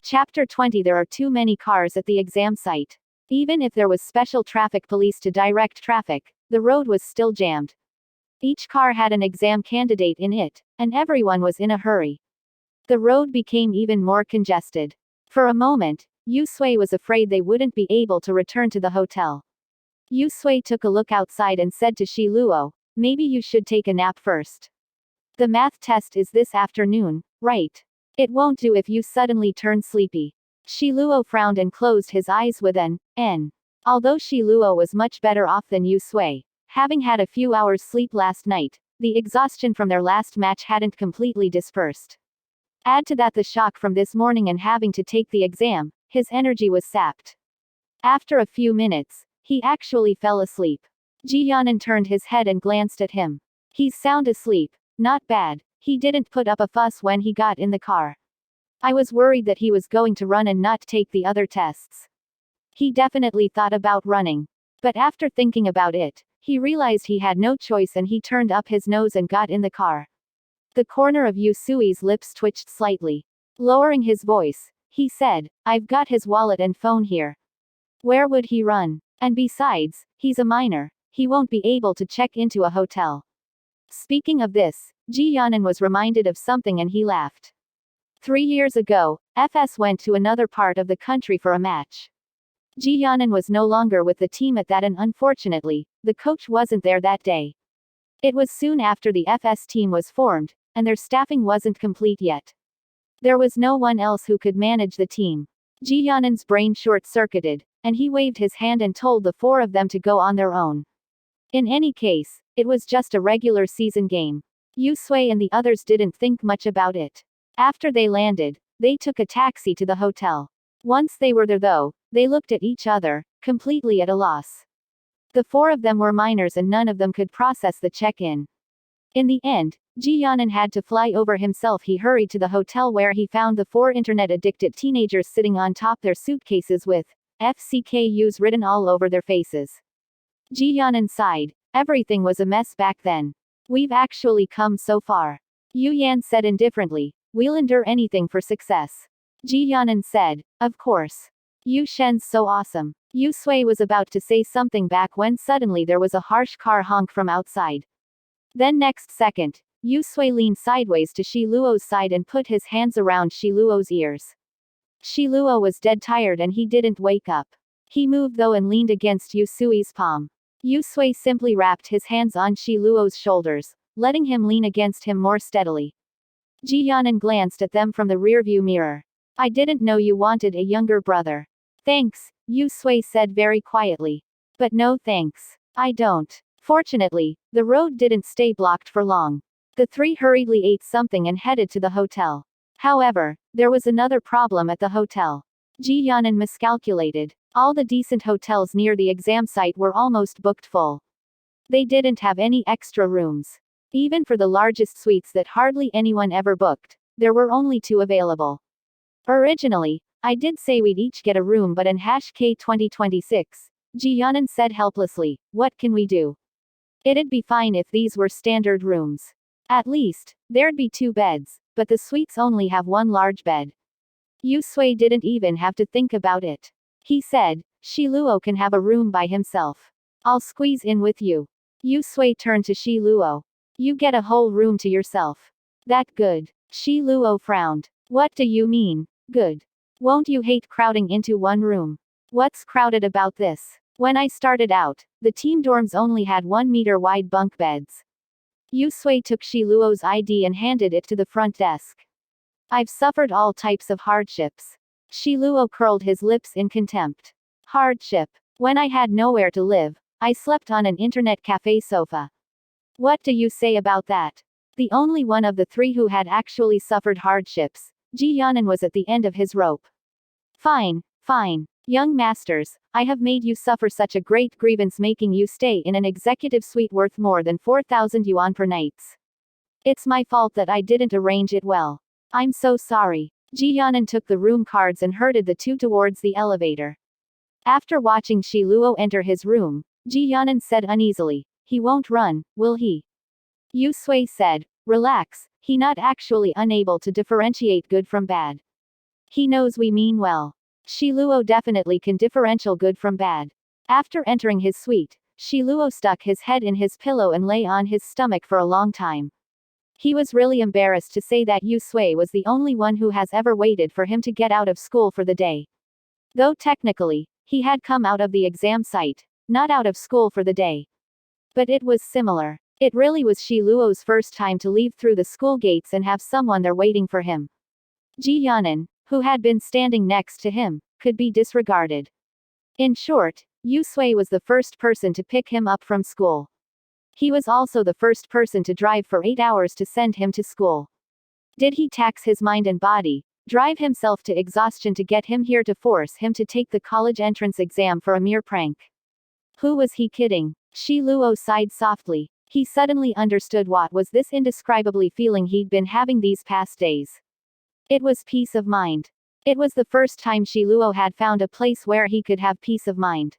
Chapter 20. There are too many cars at the exam site. Even if there was special traffic police to direct traffic, the road was still jammed. Each car had an exam candidate in it, and everyone was in a hurry. The road became even more congested. For a moment, Yusui was afraid they wouldn't be able to return to the hotel. Yusui took a look outside and said to Shiluo, "Maybe you should take a nap first. The math test is this afternoon, right? It won't do if you suddenly turn sleepy." Shiluo frowned and closed his eyes with an N. Although Shiluo was much better off than Yusui, having had a few hours sleep last night, the exhaustion from their last match hadn't completely dispersed. Add to that the shock from this morning and having to take the exam, his energy was sapped. After a few minutes, he actually fell asleep. Jiyanan turned his head and glanced at him. "He's sound asleep. Not bad. He didn't put up a fuss when he got in the car. I was worried that he was going to run and not take the other tests." He definitely thought about running. But after thinking about it, he realized he had no choice and he turned up his nose and got in the car. The corner of Yusui's lips twitched slightly. Lowering his voice, he said, "I've got his wallet and phone here. Where would he run? And besides, he's a minor. He won't be able to check into a hotel." Speaking of this, Jiyanan was reminded of something and he laughed. 3 years ago, FS went to another part of the country for a match. Jiyanan was no longer with the team at that and unfortunately, the coach wasn't there that day. It was soon after the FS team was formed, and their staffing wasn't complete yet. There was no one else who could manage the team. Jiyanan's brain short-circuited, and he waved his hand and told the 4 of them to go on their own. In any case, it was just a regular season game. Yusui and the others didn't think much about it. After they landed, they took a taxi to the hotel. Once they were there though, they looked at each other, completely at a loss. The 4 of them were minors and none of them could process the check-in. In the end, Jiyanan had to fly over himself. He hurried to the hotel where he found the 4 internet-addicted teenagers sitting on top their suitcases with FCKUs written all over their faces. Jiyanan sighed. Everything was a mess back then. "We've actually come so far," Yu Yan said indifferently. "We'll endure anything for success." Jiyanan said, "Of course. Yu Shen's so awesome." Yusui was about to say something back when suddenly there was a harsh car honk from outside. Then next second, Yusui leaned sideways to Shiluo's side and put his hands around Shiluo's ears. Shiluo was dead tired and he didn't wake up. He moved though and leaned against Yusui's palm. Yusui simply wrapped his hands on Shiluo's shoulders, letting him lean against him more steadily. Jiyanan glanced at them from the rearview mirror. "I didn't know you wanted a younger brother." "Thanks," Yusui said very quietly. "But no thanks. I don't." Fortunately, the road didn't stay blocked for long. The 3 hurriedly ate something and headed to the hotel. However, there was another problem at the hotel. Jiyanan miscalculated. All the decent hotels near the exam site were almost booked full. They didn't have any extra rooms. Even for the largest suites that hardly anyone ever booked, there were only 2 available. "Originally, I did say we'd each get a room but in #K2026, Jiyanan said helplessly, "What can we do? It'd be fine if these were standard rooms. At least, there'd be 2 beds, but the suites only have 1 large bed." Yusui didn't even have to think about it. He said, "Shiluo can have a room by himself. I'll squeeze in with you." Yusui turned to Shiluo. "You get a whole room to yourself." "That good?" Shiluo frowned. "What do you mean, good? Won't you hate crowding into one room? What's crowded about this? When I started out, the team dorms only had 1-meter wide bunk beds." Yusui took Shiluo's ID and handed it to the front desk. "I've suffered all types of hardships." Shiluo curled his lips in contempt. "Hardship? When I had nowhere to live, I slept on an internet cafe sofa. What do you say about that?" The only one of the 3 who had actually suffered hardships, Jiyanan was at the end of his rope. "Fine, fine. Young masters, I have made you suffer such a great grievance making you stay in an executive suite worth more than 4,000 yuan per night. It's my fault that I didn't arrange it well. I'm so sorry." Jiyanan took the room cards and herded the 2 towards the elevator. After watching Shiluo enter his room, Jiyanan said uneasily, "He won't run, will he?" Yusui said, "Relax, he not actually unable to differentiate good from bad." He knows we mean well. Shiluo definitely can differentiate good from bad. After entering his suite, Shiluo stuck his head in his pillow and lay on his stomach for a long time. He was really embarrassed to say that Yu Sui was the only one who has ever waited for him to get out of school for the day. Though technically, he had come out of the exam site, not out of school for the day. But it was similar. It really was Shiluo's first time to leave through the school gates and have someone there waiting for him. Ji Yanan, who had been standing next to him, could be disregarded. In short, Yu Sui was the first person to pick him up from school. He was also the first person to drive for 8 hours to send him to school. Did he tax his mind and body, drive himself to exhaustion to get him here to force him to take the college entrance exam for a mere prank? Who was he kidding? Shiluo sighed softly. He suddenly understood what was this indescribably feeling he'd been having these past days. It was peace of mind. It was the first time Shiluo had found a place where he could have peace of mind.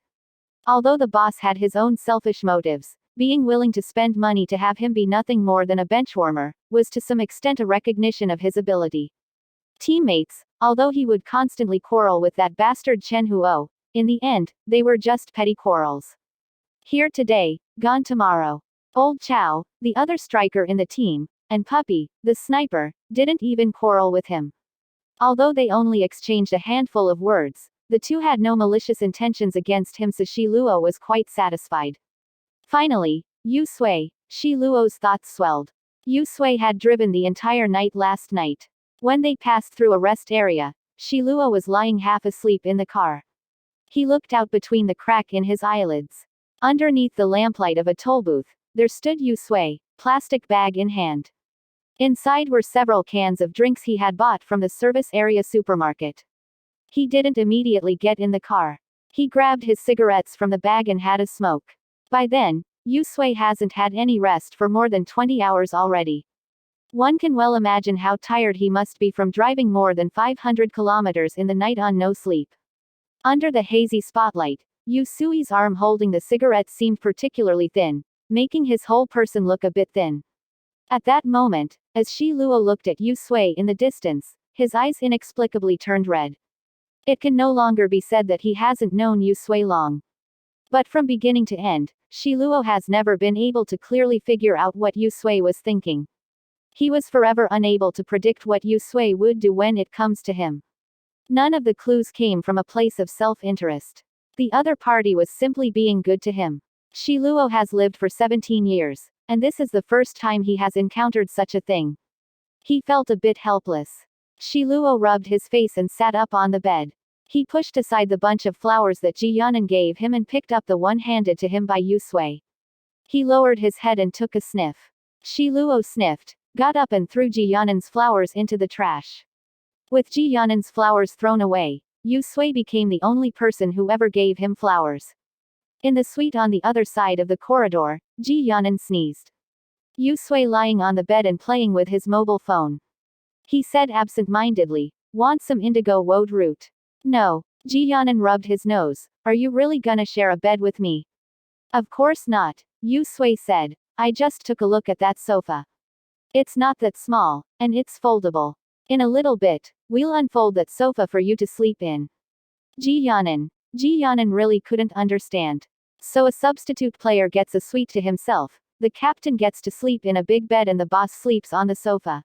Although the boss had his own selfish motives, being willing to spend money to have him be nothing more than a benchwarmer, was to some extent a recognition of his ability. Teammates, although he would constantly quarrel with that bastard Chen Huo, in the end, they were just petty quarrels. Here today, gone tomorrow. Old Chow, the other striker in the team, and Puppy, the sniper, didn't even quarrel with him. Although they only exchanged a handful of words, the two had no malicious intentions against him, so Shiluo was quite satisfied. Finally, Yu Sui, Shiluo's thoughts swelled. Yu Sui had driven the entire night last night. When they passed through a rest area, Shiluo was lying half asleep in the car. He looked out between the crack in his eyelids. Underneath the lamplight of a toll booth, there stood Yu Sui, plastic bag in hand. Inside were several cans of drinks he had bought from the service area supermarket. He didn't immediately get in the car. He grabbed his cigarettes from the bag and had a smoke. By then, Yu Sui hasn't had any rest for more than 20 hours already. One can well imagine how tired he must be from driving more than 500 kilometers in the night on no sleep. Under the hazy spotlight, Yu Sui's arm holding the cigarette seemed particularly thin, making his whole person look a bit thin. At that moment, as Shiluo looked at Yu Sui in the distance, his eyes inexplicably turned red. It can no longer be said that he hasn't known Yu Sui long. But from beginning to end, Shiluo has never been able to clearly figure out what Yu Sui was thinking. He was forever unable to predict what Yu Sui would do when it comes to him. None of the clues came from a place of self-interest. The other party was simply being good to him. Shiluo has lived for 17 years, and this is the first time he has encountered such a thing. He felt a bit helpless. Shiluo rubbed his face and sat up on the bed. He pushed aside the bunch of flowers that Ji Yanan gave him and picked up the one handed to him by Yu Sui. He lowered his head and took a sniff. Shiluo sniffed, got up and threw Ji Yanan's flowers into the trash. With Ji Yanan's flowers thrown away, Yu Sui became the only person who ever gave him flowers. In the suite on the other side of the corridor, Ji Yanan sneezed. Yu Sui lying on the bed and playing with his mobile phone. He said absent-mindedly, "Want some indigo woad root?" "No." Ji Yanan rubbed his nose. "Are you really gonna share a bed with me?" "Of course not," Yu Sui said. "I just took a look at that sofa. It's not that small, and it's foldable. In a little bit, we'll unfold that sofa for you to sleep in." Ji Yanan really couldn't understand. So a substitute player gets a suite to himself, the captain gets to sleep in a big bed and the boss sleeps on the sofa.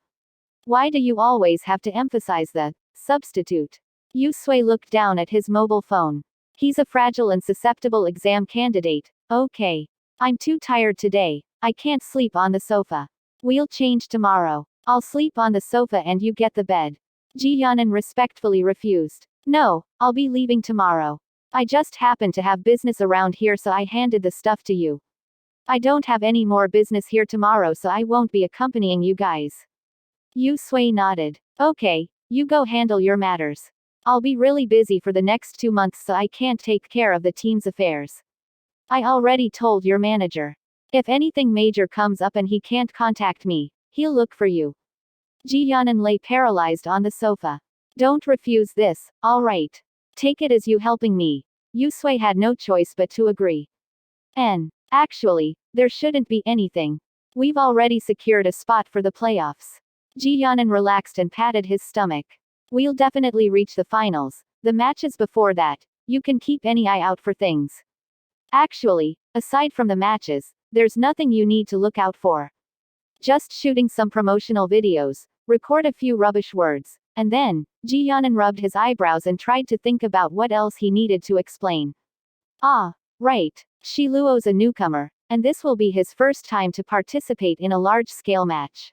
Why do you always have to emphasize the substitute? Yu Sui looked down at his mobile phone. He's a fragile and susceptible exam candidate. Okay. I'm too tired today. I can't sleep on the sofa. We'll change tomorrow. I'll sleep on the sofa and you get the bed. Ji Yanan respectfully refused. No, I'll be leaving tomorrow. I just happen to have business around here, so I handed the stuff to you. I don't have any more business here tomorrow, so I won't be accompanying you guys. Yu Sui nodded. Okay, you go handle your matters. I'll be really busy for the next 2 months, so I can't take care of the team's affairs. I already told your manager. If anything major comes up and he can't contact me, he'll look for you. Ji Yanan lay paralyzed on the sofa. Don't refuse this, alright. Take it as you helping me. Yu Sui had no choice but to agree. Actually, there shouldn't be anything. We've already secured a spot for the playoffs. Ji Yanan relaxed and patted his stomach. We'll definitely reach the finals. The matches before that, you can keep any eye out for things. Actually, aside from the matches, there's nothing you need to look out for. Just shooting some promotional videos, record a few rubbish words, and then, Ji-yeon rubbed his eyebrows and tried to think about what else he needed to explain. Ah, right. Shiluo's a newcomer, and this will be his first time to participate in a large-scale match.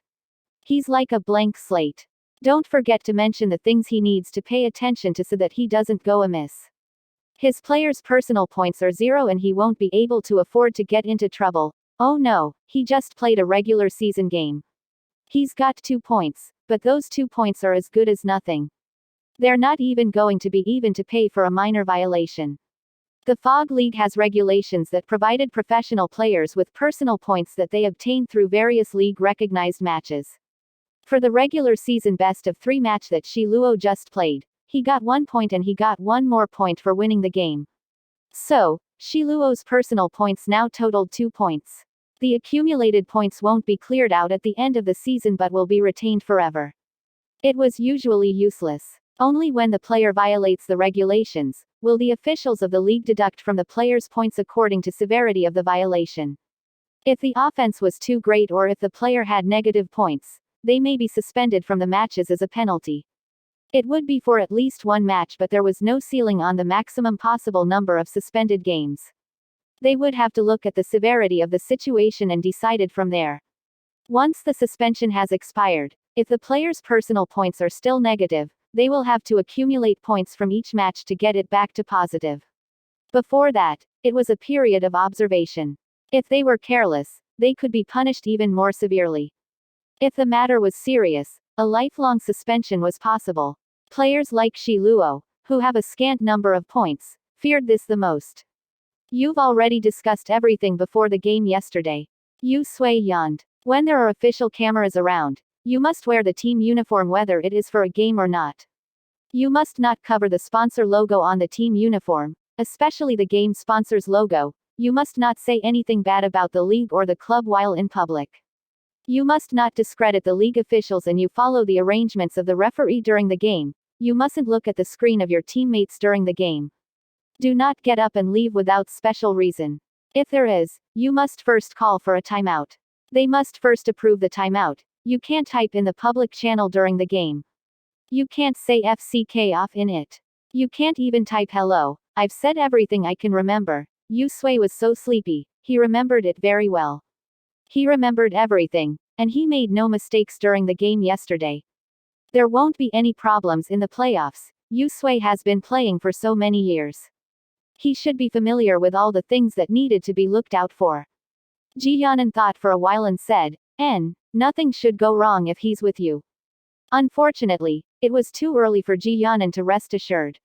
He's like a blank slate. Don't forget to mention the things he needs to pay attention to so that he doesn't go amiss. His players' personal points are 0 and he won't be able to afford to get into trouble. Oh no, he just played a regular season game. He's got 2 points, but those 2 points are as good as nothing. They're not even going to be even to pay for a minor violation. The Fog League has regulations that provided professional players with personal points that they obtained through various league-recognized matches. For the regular season best-of-3 match that Shiluo just played, he got 1 point and he got 1 more point for winning the game. So, Shiluo's personal points now totaled 2 points. The accumulated points won't be cleared out at the end of the season but will be retained forever. It was usually useless. Only when the player violates the regulations will the officials of the league deduct from the player's points according to severity of the violation. If the offense was too great or if the player had negative points, they may be suspended from the matches as a penalty. It would be for at least 1 match, but there was no ceiling on the maximum possible number of suspended games. They would have to look at the severity of the situation and decide it from there. Once the suspension has expired, if the player's personal points are still negative, they will have to accumulate points from each match to get it back to positive. Before that, it was a period of observation. If they were careless, they could be punished even more severely. If the matter was serious, a lifelong suspension was possible. Players like Shiluo, who have a scant number of points, feared this the most. You've already discussed everything before the game yesterday. Yu Sui yawned. When there are official cameras around, you must wear the team uniform whether it is for a game or not. You must not cover the sponsor logo on the team uniform, especially the game sponsor's logo. You must not say anything bad about the league or the club while in public. You must not discredit the league officials and you follow the arrangements of the referee during the game. You mustn't look at the screen of your teammates during the game. Do not get up and leave without special reason. If there is, you must first call for a timeout. They must first approve the timeout. You can't type in the public channel during the game. You can't say FCK off in it. You can't even type hello. I've said everything I can remember. Yu Sui was so sleepy, he remembered it very well. He remembered everything, and he made no mistakes during the game yesterday. There won't be any problems in the playoffs. Yu Sui has been playing for so many years. He should be familiar with all the things that needed to be looked out for. Ji-yeon thought for a while and said, nothing should go wrong if he's with you. Unfortunately, it was too early for Ji-yeon to rest assured.